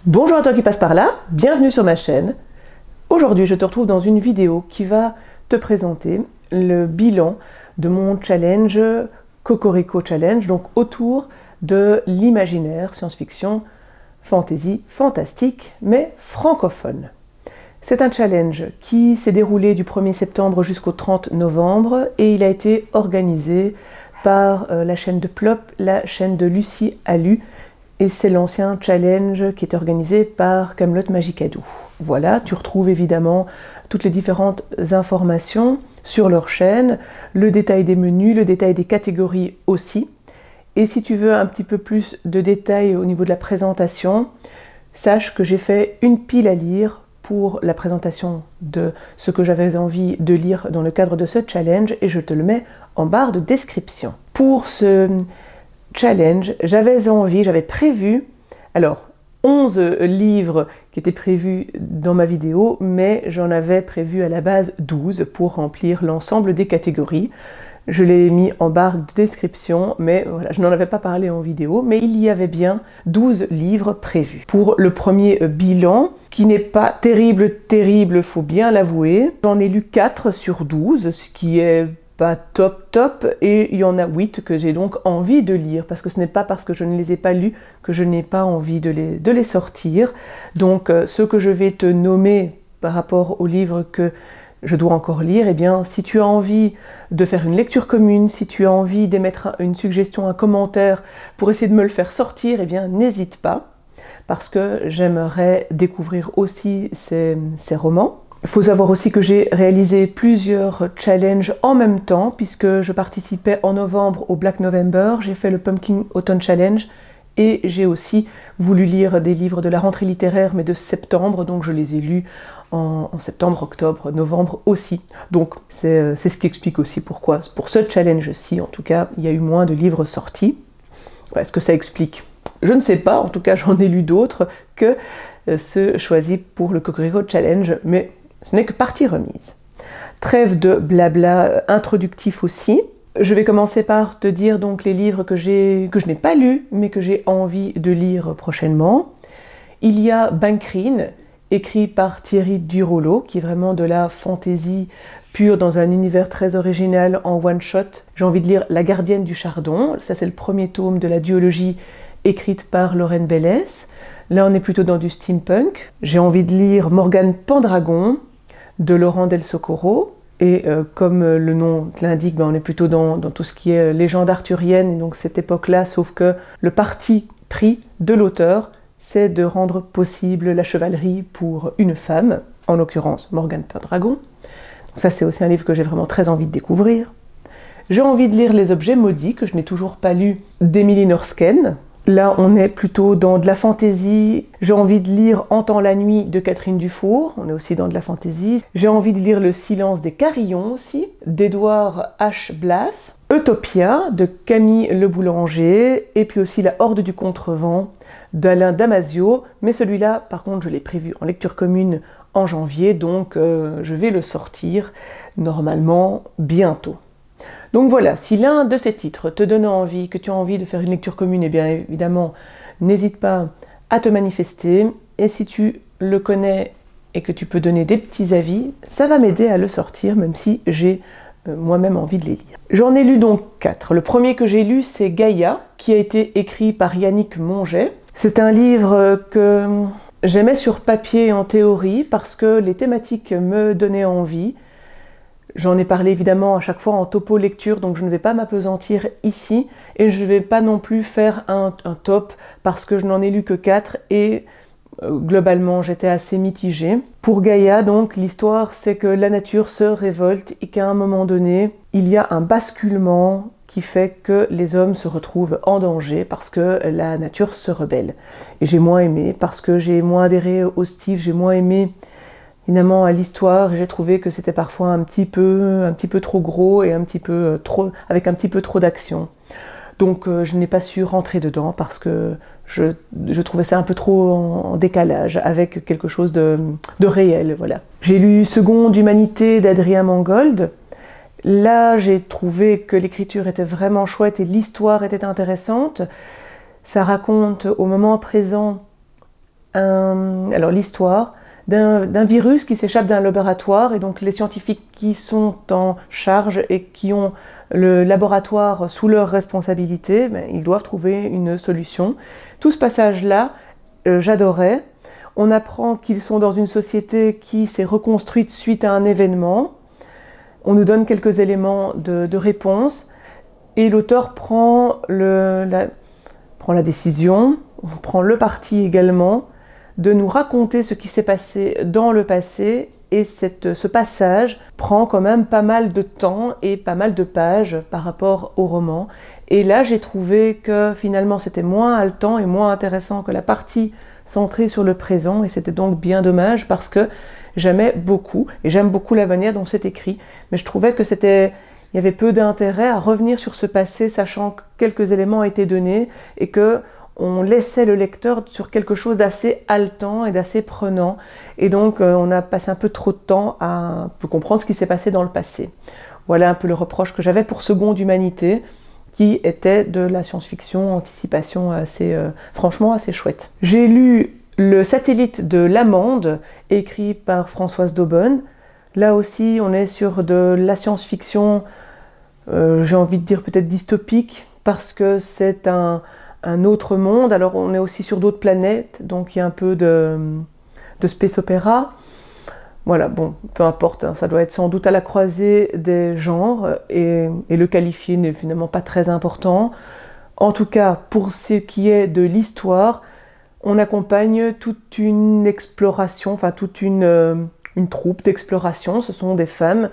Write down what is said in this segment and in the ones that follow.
Bonjour à toi qui passe par là, bienvenue sur ma chaîne. Aujourd'hui je te retrouve dans une vidéo qui va te présenter le bilan de mon challenge Cocorico Challenge, donc autour de l'imaginaire, science-fiction, fantasy, fantastique, mais francophone. C'est un challenge qui s'est déroulé du 1er septembre jusqu'au 30 novembre et il a été organisé par la chaîne de Plop, la chaîne de Lucie Alu, et c'est l'ancien challenge qui est organisé par Camelot Magicadou. Voilà, tu retrouves évidemment toutes les différentes informations sur leur chaîne, le détail des menus, le détail des catégories aussi. Et si tu veux un petit peu plus de détails au niveau de la présentation, sache que j'ai fait une pile à lire pour la présentation de ce que j'avais envie de lire dans le cadre de ce challenge et je te le mets en barre de description. Pour ce challenge, j'avais prévu, alors 11 livres qui étaient prévus dans ma vidéo, mais j'en avais prévu à la base 12 pour remplir l'ensemble des catégories. Je l'ai mis en barre de description, mais voilà, je n'en avais pas parlé en vidéo, mais il y avait bien 12 livres prévus. Pour le premier bilan, qui n'est pas terrible, faut bien l'avouer, j'en ai lu 4 sur 12, ce qui est pas top, et il y en a 8 que j'ai donc envie de lire, parce que ce n'est pas parce que je ne les ai pas lus que je n'ai pas envie de les sortir. Donc ce que je vais te nommer par rapport aux livres que je dois encore lire, eh bien si tu as envie de faire une lecture commune, si tu as envie d'émettre une suggestion, un commentaire pour essayer de me le faire sortir, eh bien n'hésite pas, parce que j'aimerais découvrir aussi ces romans. Il faut savoir aussi que j'ai réalisé plusieurs challenges en même temps, puisque je participais en novembre au Black November, j'ai fait le Pumpkin Autumn Challenge, et j'ai aussi voulu lire des livres de la rentrée littéraire, mais de septembre, donc je les ai lus en septembre, octobre, novembre aussi. Donc c'est ce qui explique aussi pourquoi, pour ce challenge-ci, en tout cas, il y a eu moins de livres sortis. Est-ce que ça explique? Je ne sais pas, en tout cas j'en ai lu d'autres que ceux choisis pour le Cocorico Challenge, mais ce n'est que partie remise. Trêve de blabla introductif aussi. Je vais commencer par te dire donc les livres que je n'ai pas lus, mais que j'ai envie de lire prochainement. Il y a Bankrine, écrit par Thierry Durolo, qui est vraiment de la fantaisie pure dans un univers très original en one-shot. J'ai envie de lire La gardienne du chardon. Ça, c'est le premier tome de la duologie écrite par Lorraine Bellès. Là, on est plutôt dans du steampunk. J'ai envie de lire Morgane Pendragon de Laurent Del Socorro. Et comme le nom l'indique, on est plutôt dans tout ce qui est légende arthurienne, et donc cette époque-là, sauf que le parti pris de l'auteur, c'est de rendre possible la chevalerie pour une femme, en l'occurrence Morgane Pendragon. Donc ça, c'est aussi un livre que j'ai vraiment très envie de découvrir. J'ai envie de lire Les objets maudits, que je n'ai toujours pas lu, d'Émilie Norsken. Là, on est plutôt dans de la fantaisie. J'ai envie de lire Entend la nuit de Catherine Dufour, on est aussi dans de la fantaisie. J'ai envie de lire Le silence des carillons aussi, d'Édouard H. Blas. Utopia de Camille Le Boulanger, et puis aussi La Horde du Contrevent d'Alain Damasio, mais celui-là, par contre, je l'ai prévu en lecture commune en janvier, donc je vais le sortir normalement bientôt. Donc voilà, si l'un de ces titres te donne envie, que tu as envie de faire une lecture commune, eh bien évidemment, n'hésite pas à te manifester, et si tu le connais et que tu peux donner des petits avis, ça va m'aider à le sortir, même si j'ai moi-même envie de les lire. J'en ai lu donc 4. Le premier que j'ai lu, c'est Gaïa, qui a été écrit par Yannick Monget. C'est un livre que j'aimais sur papier en théorie, parce que les thématiques me donnaient envie. J'en ai parlé évidemment à chaque fois en topo lecture, donc je ne vais pas m'appesantir ici, et je ne vais pas non plus faire un top, parce que je n'en ai lu que 4, et globalement j'étais assez mitigée. Pour Gaïa, donc, l'histoire c'est que la nature se révolte, et qu'à un moment donné, il y a un basculement qui fait que les hommes se retrouvent en danger, parce que la nature se rebelle. Et j'ai moins aimé, parce que j'ai moins adhéré au style, j'ai moins aimé évidemment à l'histoire, j'ai trouvé que c'était parfois un petit peu trop gros et avec un petit peu trop d'action. Donc je n'ai pas su rentrer dedans parce que je trouvais ça un peu trop en décalage avec quelque chose de réel, voilà. J'ai lu Seconde Humanité d'Adrien Mangold. Là, j'ai trouvé que l'écriture était vraiment chouette et l'histoire était intéressante. Ça raconte au moment présent alors l'histoire d'un virus qui s'échappe d'un laboratoire, et donc les scientifiques qui sont en charge et qui ont le laboratoire sous leur responsabilité, ils doivent trouver une solution. Tout ce passage-là, j'adorais. On apprend qu'ils sont dans une société qui s'est reconstruite suite à un événement. On nous donne quelques éléments de réponse, et l'auteur prend la décision, prend le parti également, de nous raconter ce qui s'est passé dans le passé, et ce passage prend quand même pas mal de temps et pas mal de pages par rapport au roman. Et là, j'ai trouvé que finalement c'était moins haletant et moins intéressant que la partie centrée sur le présent, et c'était donc bien dommage parce que j'aimais beaucoup, et j'aime beaucoup la manière dont c'est écrit, mais je trouvais que il y avait peu d'intérêt à revenir sur ce passé, sachant que quelques éléments étaient donnés et que on laissait le lecteur sur quelque chose d'assez haletant et d'assez prenant. Et donc, on a passé un peu trop de temps à comprendre ce qui s'est passé dans le passé. Voilà un peu le reproche que j'avais pour Seconde Humanité, qui était de la science-fiction, anticipation franchement assez chouette. J'ai lu Le Satellite de l'Amande, écrit par Françoise Daubonne. Là aussi, on est sur de la science-fiction, j'ai envie de dire peut-être dystopique, parce que c'est un autre monde. Alors on est aussi sur d'autres planètes, donc il y a un peu de space opéra. Voilà, bon, peu importe, hein, ça doit être sans doute à la croisée des genres, et le qualifier n'est finalement pas très important. En tout cas, pour ce qui est de l'histoire, on accompagne toute une exploration, enfin toute une troupe d'exploration. Ce sont des femmes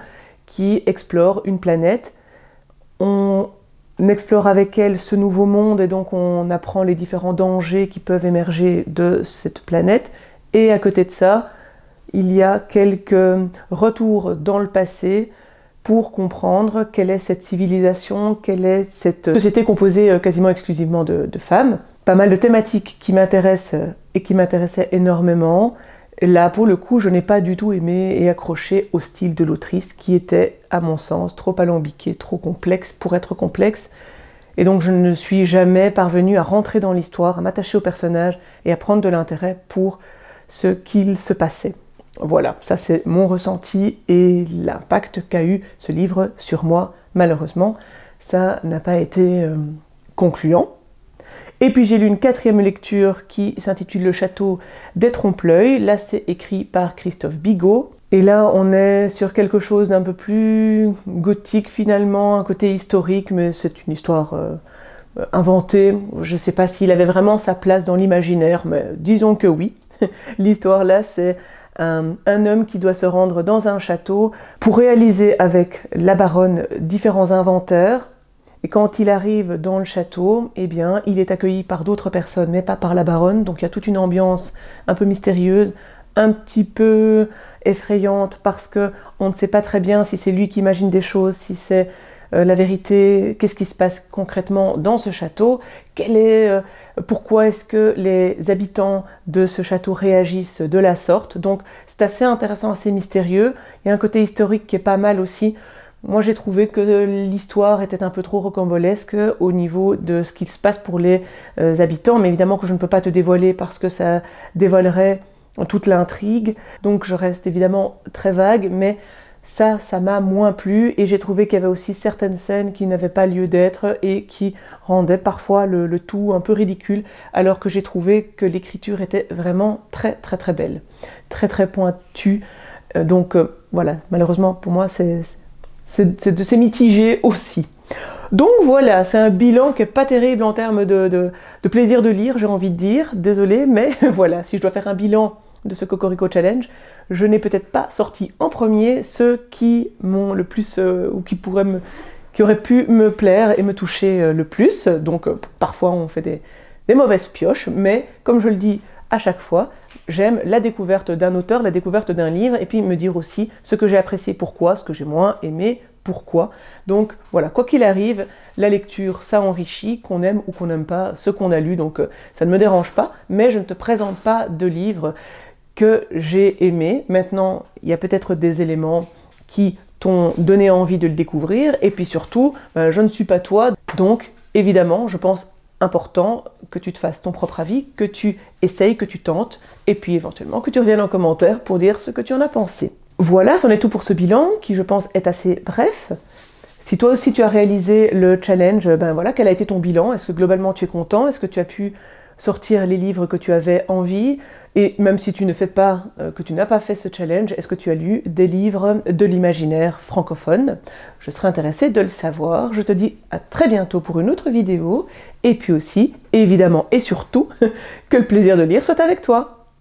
qui explorent une planète. On explore avec elles ce nouveau monde, et donc on apprend les différents dangers qui peuvent émerger de cette planète. Et à côté de ça, il y a quelques retours dans le passé pour comprendre quelle est cette civilisation, quelle est cette société composée quasiment exclusivement de femmes. Pas mal de thématiques qui m'intéressent et qui m'intéressaient énormément. Là, pour le coup, je n'ai pas du tout aimé et accroché au style de l'autrice, qui était, à mon sens, trop alambiqué, trop complexe pour être complexe. Et donc, je ne suis jamais parvenue à rentrer dans l'histoire, à m'attacher au personnage et à prendre de l'intérêt pour ce qu'il se passait. Voilà, ça c'est mon ressenti et l'impact qu'a eu ce livre sur moi. Malheureusement, ça n'a pas été concluant. Et puis j'ai lu une 4e lecture qui s'intitule Le Château des Trompe-l'œil. Là, c'est écrit par Christophe Bigot. Et là, on est sur quelque chose d'un peu plus gothique finalement, un côté historique, mais c'est une histoire inventée. Je ne sais pas s'il avait vraiment sa place dans l'imaginaire, mais disons que oui. L'histoire là, c'est un homme qui doit se rendre dans un château pour réaliser avec la baronne différents inventaires. Et quand il arrive dans le château, eh bien, il est accueilli par d'autres personnes, mais pas par la baronne. Donc il y a toute une ambiance un peu mystérieuse, un petit peu effrayante, parce que on ne sait pas très bien si c'est lui qui imagine des choses, si c'est la vérité, qu'est-ce qui se passe concrètement dans ce château, pourquoi est-ce que les habitants de ce château réagissent de la sorte. Donc c'est assez intéressant, assez mystérieux. Il y a un côté historique qui est pas mal aussi. Moi, j'ai trouvé que l'histoire était un peu trop rocambolesque au niveau de ce qui se passe pour les habitants, mais évidemment que je ne peux pas te dévoiler parce que ça dévoilerait toute l'intrigue. Donc je reste évidemment très vague, mais ça m'a moins plu, et j'ai trouvé qu'il y avait aussi certaines scènes qui n'avaient pas lieu d'être et qui rendaient parfois le tout un peu ridicule, alors que j'ai trouvé que l'écriture était vraiment très très très belle, très très pointue. Donc voilà, malheureusement pour moi c'est mitigé aussi. Donc voilà, c'est un bilan qui n'est pas terrible en termes de plaisir de lire, j'ai envie de dire, désolé, mais voilà, si je dois faire un bilan de ce Cocorico Challenge, je n'ai peut-être pas sorti en premier ceux qui m'ont le plus, ou qui auraient pu me plaire et me toucher le plus. Donc parfois on fait des mauvaises pioches, mais comme je le dis à chaque fois, j'aime la découverte d'un auteur, la découverte d'un livre, et puis me dire aussi ce que j'ai apprécié, pourquoi, ce que j'ai moins aimé, pourquoi. Donc voilà, quoi qu'il arrive, la lecture, ça enrichit, qu'on aime ou qu'on n'aime pas ce qu'on a lu, donc ça ne me dérange pas, mais je ne te présente pas de livres que j'ai aimé. Maintenant, il y a peut-être des éléments qui t'ont donné envie de le découvrir, et puis surtout, je ne suis pas toi, donc évidemment, je pense important que tu te fasses ton propre avis, que tu essayes, que tu tentes, et puis éventuellement que tu reviennes en commentaire pour dire ce que tu en as pensé. Voilà, c'en est tout pour ce bilan, qui je pense est assez bref. Si toi aussi tu as réalisé le challenge, ben voilà, quel a été ton bilan? Est-ce que globalement tu es content? Est-ce que tu as pu sortir les livres que tu avais envie? Et même si tu ne fais pas, que tu n'as pas fait ce challenge, est-ce que tu as lu des livres de l'imaginaire francophone? Je serais intéressée de le savoir. Je te dis à très bientôt pour une autre vidéo. Et puis aussi, évidemment et surtout, que le plaisir de lire soit avec toi.